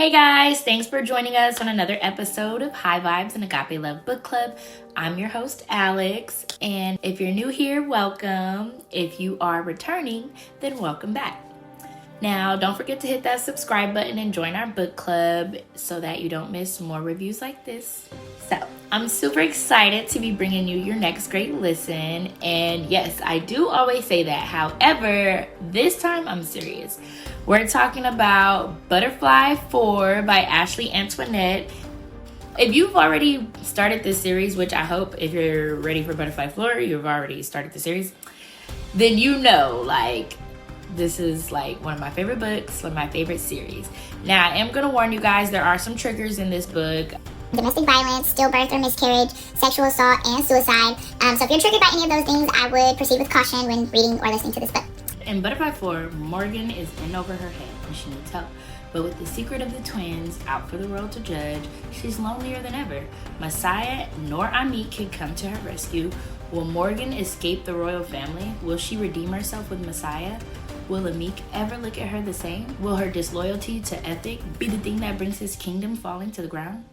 Hey guys, thanks for joining us on another episode of High Vibes and Agape Love Book Club. I'm your host, Alex, and if you're new here, welcome. If you are returning, then welcome back. Now, don't forget to hit that subscribe button and join our book club so that you don't miss more reviews like this. So, I'm super excited to be bringing you your next great listen, and yes, I do always say that. However, this time I'm serious. We're talking about Butterfly 4 by Ashley Antionette. If you've already started this series, which I hope if you're ready for Butterfly 4, you've already started the series, then you know, this is one of my favorite books, one of my favorite series. Now, I am going to warn you guys, there are some triggers in this book. Domestic violence, stillbirth or miscarriage, sexual assault, and suicide. So if you're triggered by any of those things, I would proceed with caution when reading or listening to this book. In Butterfly 4, Morgan is in over her head and she needs help. But with the secret of the twins out for the world to judge, she's lonelier than ever. Messiah nor Amit can come to her rescue. Will Morgan escape the royal family? Will she redeem herself with Messiah? Will Amit ever look at her the same? Will her disloyalty to Ethic be the thing that brings his kingdom falling to the ground?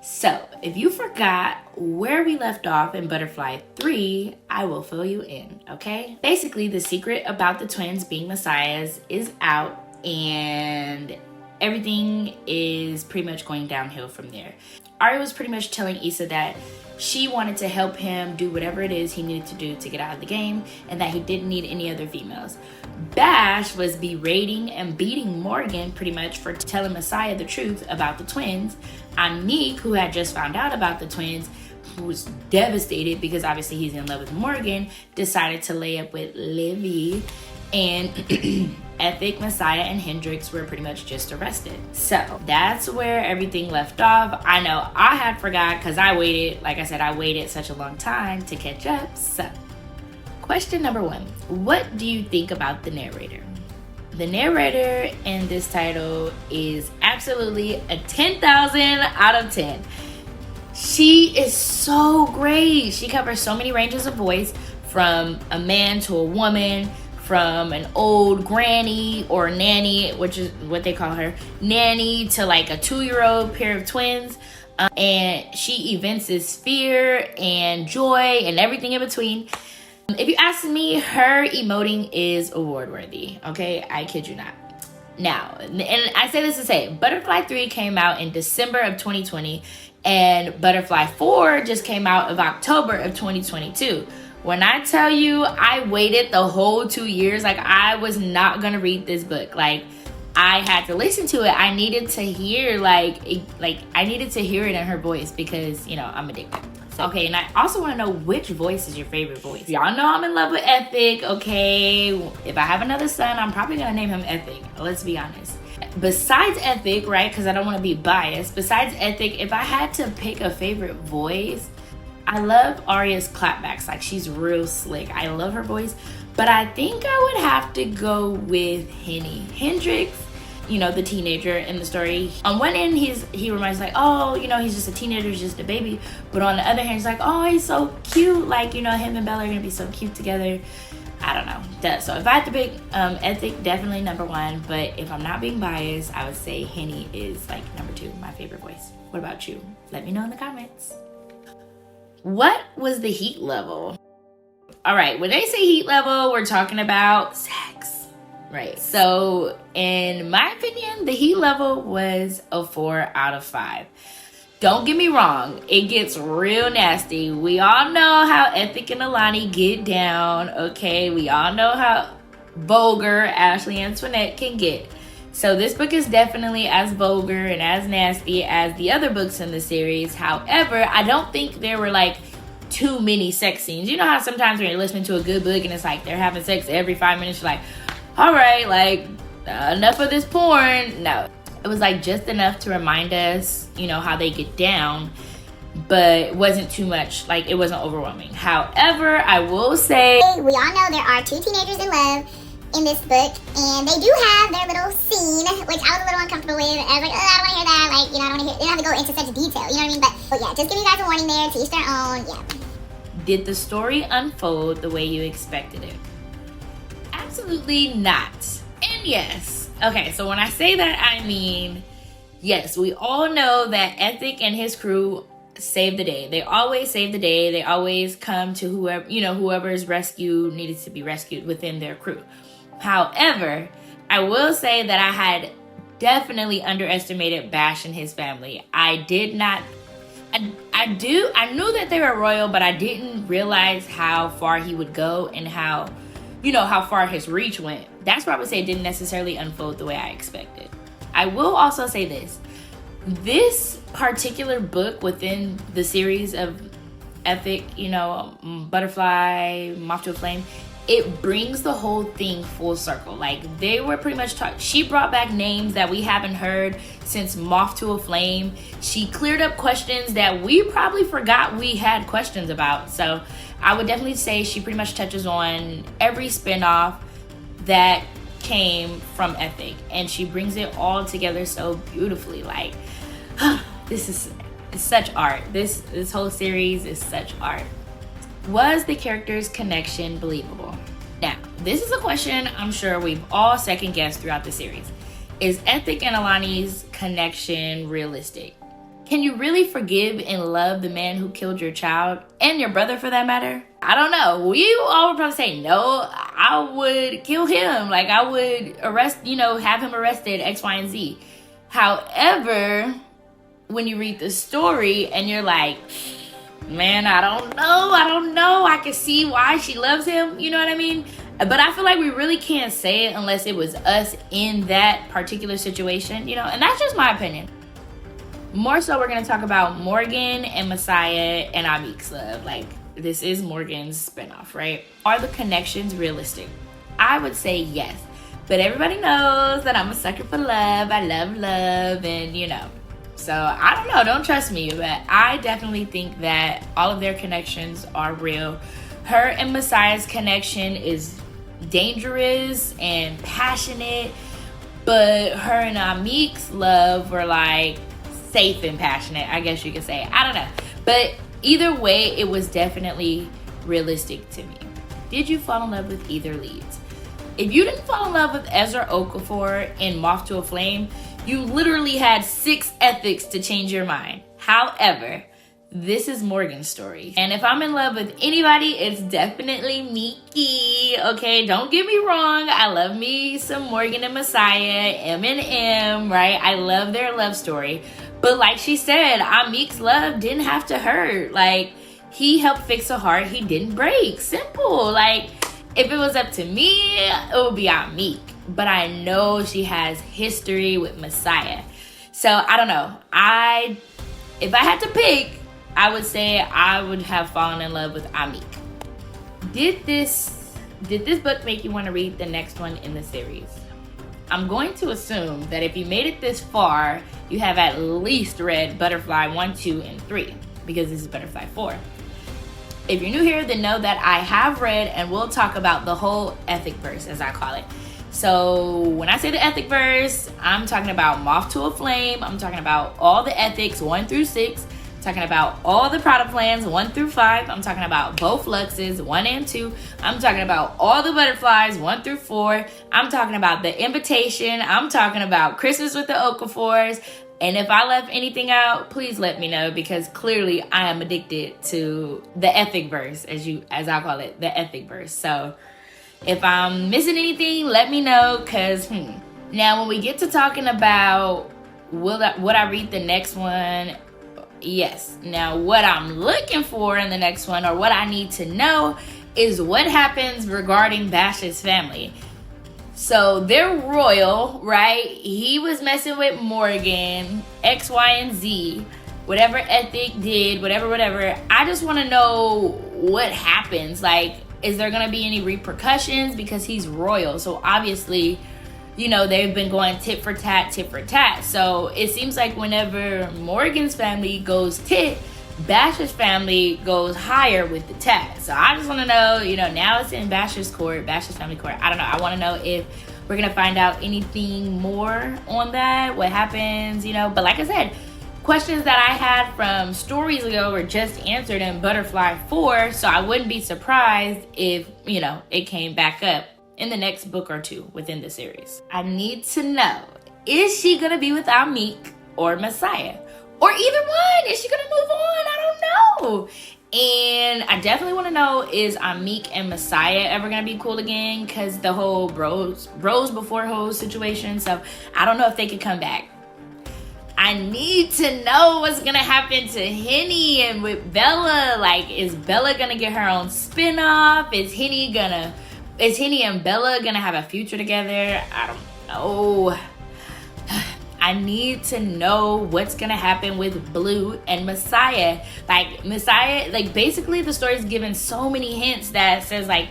So, if you forgot where we left off in Butterfly 3, I will fill you in, okay? Basically, the secret about the twins being messiahs is out, and everything is pretty much going downhill from there. Ari was pretty much telling Issa that she wanted to help him do whatever it is he needed to do to get out of the game, and that he didn't need any other females. Bash was berating and beating Morgan pretty much for telling Messiah the truth about the twins. Anik, who had just found out about the twins, who was devastated because obviously he's in love with Morgan, decided to lay up with Livy, and Ethic, Messiah, and Hendrix were pretty much just arrested. So that's where everything left off. I know I had forgot because I waited such a long time to catch up. So question number 1, what do you think about the narrator? The narrator in this title is absolutely a 10,000 out of 10. She is so great. She covers so many ranges of voice, from a man to a woman, from an old granny or nanny, which is what they call her, nanny, to a 2-year-old pair of twins. And she evinces fear and joy and everything in between. If you ask me, her emoting is award worthy, okay? I kid you not. Now, and I say this to say, Butterfly 3 came out in December of 2020, and Butterfly 4 just came out of October of 2022. When I tell you I waited the whole 2 years, I was not gonna read this book. I had to listen to it. I needed to hear I needed to hear it in her voice because, I'm addicted. So, okay, and I also want to know, which voice is your favorite voice? Y'all know I'm in love with Ethic, okay? If I have another son, I'm probably gonna name him Ethic. Let's be honest. Besides Ethic, right, because I don't want to be biased, besides Ethic, if I had to pick a favorite voice, I love Arya's clapbacks. She's real slick. I love her voice. But I think I would have to go with Hendrix, the teenager in the story. On one end, he reminds he's just a teenager, he's just a baby. But on the other hand, he's he's so cute. Him and Bella are going to be so cute together. I don't know. So if I had to pick Ethic, definitely number 1. But if I'm not being biased, I would say Henny is number 2, my favorite voice. What about you? Let me know in the comments. What was the heat level? All right, when they say heat level, we're talking about sex, right? So in my opinion, the heat level was a 4 out of 5. Don't get me wrong, it gets real nasty. We all know how Ethic and Alani get down, okay? We all know how vulgar Ashley Antionette can get. So this book is definitely as vulgar and as nasty as the other books in the series. However, I don't think there were too many sex scenes. You know how sometimes when you're listening to a good book and it's they're having sex every 5 minutes, you're all right, enough of this porn. No, it was just enough to remind us, how they get down, but it wasn't too much. It wasn't overwhelming. However, I will say, we all know there are 2 teenagers in love in this book, and they do have their little scene, which I was a little uncomfortable with. I was I don't want to hear that. I don't want to hear. They don't have to go into such detail. You know what I mean? But yeah, just give you guys a warning there. To each their own. Yeah. Did the story unfold the way you expected it? Absolutely not. And yes. Okay, so when I say that, I mean Yes, we all know that Ethic and his crew save the day. They always save the day. They always come to whoever is rescued needed to be rescued within their crew. However, I will say that I had definitely underestimated Bash and his family. I did not. I knew that they were royal, but I didn't realize how far he would go and how far his reach went. That's why I would say it didn't necessarily unfold the way I expected. I will also say this particular book within the series of Ethic, Butterfly, Moth to a Flame, it brings the whole thing full circle. Like, they were pretty much she brought back names that we haven't heard since Moth to a Flame. She cleared up questions that we probably forgot we had questions about. So I would definitely say she pretty much touches on every spinoff that came from Ethic, and she brings it all together so beautifully. Like, this is such art. This whole series is such art. Was the characters' connection believable? Now, this is a question I'm sure we've all second guessed throughout the series. Is Ethic and Alani's connection realistic? Can you really forgive and love the man who killed your child and your brother, for that matter? I don't know. We all would probably say no. I would kill him. Like, I would have him arrested, X, Y, and Z. However, when you read the story and you're like, man, I don't know. I can see why she loves him. You know what I mean? But I feel like we really can't say it unless it was us in that particular situation, and that's just my opinion. More so, we're going to talk about Morgan and Messiah and Amik's love. Like, this is Morgan's spinoff, right? Are the connections realistic? I would say yes. But everybody knows that I'm a sucker for love. I love love, and So, I don't know. Don't trust me. But I definitely think that all of their connections are real. Her and Messiah's connection is dangerous and passionate. But her and Amik's love were like safe and passionate, I guess you could say. I don't know. But either way, it was definitely realistic to me. Did you fall in love with either leads? If you didn't fall in love with Ezra Okafor in Moth to a Flame, you literally had 6 ethics to change your mind. However, this is Morgan's story. And if I'm in love with anybody, it's definitely Miki. Okay, don't get me wrong. I love me some Morgan and Messiah, M, right? I love their love story. But like she said, Amik's love didn't have to hurt. Like, he helped fix a heart he didn't break. Simple. Like, if it was up to me, it would be Amik. But I know she has history with Messiah. So, I don't know. If I had to pick, I would say I would have fallen in love with Amik. Did this book make you want to read the next one in the series? I'm going to assume that if you made it this far, you have at least read Butterfly 1, 2, and 3, because this is Butterfly 4. If you're new here, then know that I have read and we'll talk about the whole ethic verse, as I call it. So when I say the ethic verse, I'm talking about Moth to a Flame. I'm talking about all the ethics 1 through 6. Talking about all the product plans 1 through 5. I'm talking about both Luxes 1 and 2. I'm talking about all the butterflies 1 through 4. I'm talking about the invitation. I'm talking about Christmas with the Okafors. And if I left anything out, please let me know, because clearly I am addicted to the ethic verse, as I call it, the ethic verse. So if I'm missing anything, let me know, because now when we get to talking about would I read the next one? Yes. Now, what I'm looking for in the next one, or what I need to know, is what happens regarding Bash's family. So they're royal, right? He was messing with Morgan, X, Y, and Z. Whatever Ethic did, whatever. I just want to know what happens. Like, is there going to be any repercussions? Because he's royal. So obviously, they've been going tit for tat. So it seems like whenever Morgan's family goes tit, Bash's family goes higher with the tat. So I just want to know, now it's in Bash's family court. I don't know. I want to know if we're going to find out anything more on that, what happens, But like I said, questions that I had from stories ago were just answered in Butterfly 4. So I wouldn't be surprised if, it came back up in the next book or two within the series. I need to know, is she going to be with Amik, or Messiah? Or either one? Is she gonna move on? I don't know. And I definitely want to know, is Amik and Messiah ever gonna be cool again? Because the whole bros before hoes situation. So I don't know if they could come back. I need to know what's gonna happen to Henny and with Bella. Like, is Bella gonna get her own spinoff? Is Henny and Bella gonna have a future together? I don't know. I need to know what's gonna happen with Blue and Messiah. Like, Messiah, like, basically the story's given so many hints that says, like,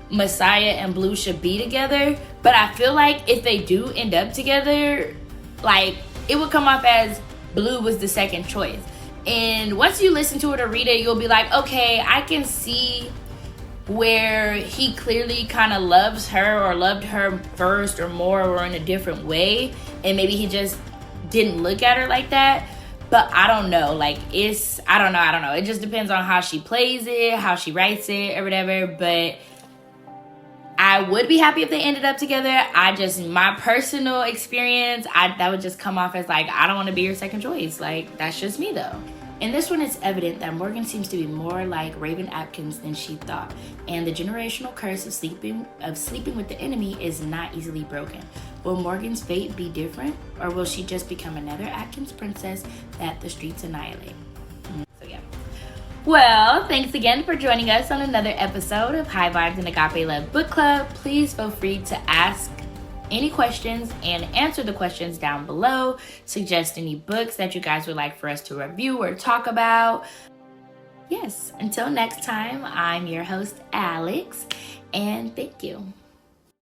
Messiah and Blue should be together. But I feel like if they do end up together, like, it would come off as Blue was the second choice. And once you listen to it or read it, you'll be like, okay, I can see where he clearly kind of loves her or loved her first or more or in a different way. And maybe he just didn't look at her like that. But I don't know. Like, I don't know. It just depends on how she plays it, how she writes it or whatever. But I would be happy if they ended up together. My personal experience, that would just come off as like, I don't want to be your second choice. Like, that's just me though. In this one, it's evident that Morgan seems to be more like Raven Atkins than she thought. And the generational curse of sleeping with the enemy is not easily broken. Will Morgan's fate be different? Or will she just become another Atkins princess that the streets annihilate? So yeah. Well, thanks again for joining us on another episode of High Vibes and Agape Love Book Club. Please feel free to ask any questions and answer the questions down below. Suggest any books that you guys would like for us to review or talk about. Yes, until next time, I'm your host, Alex, and thank you.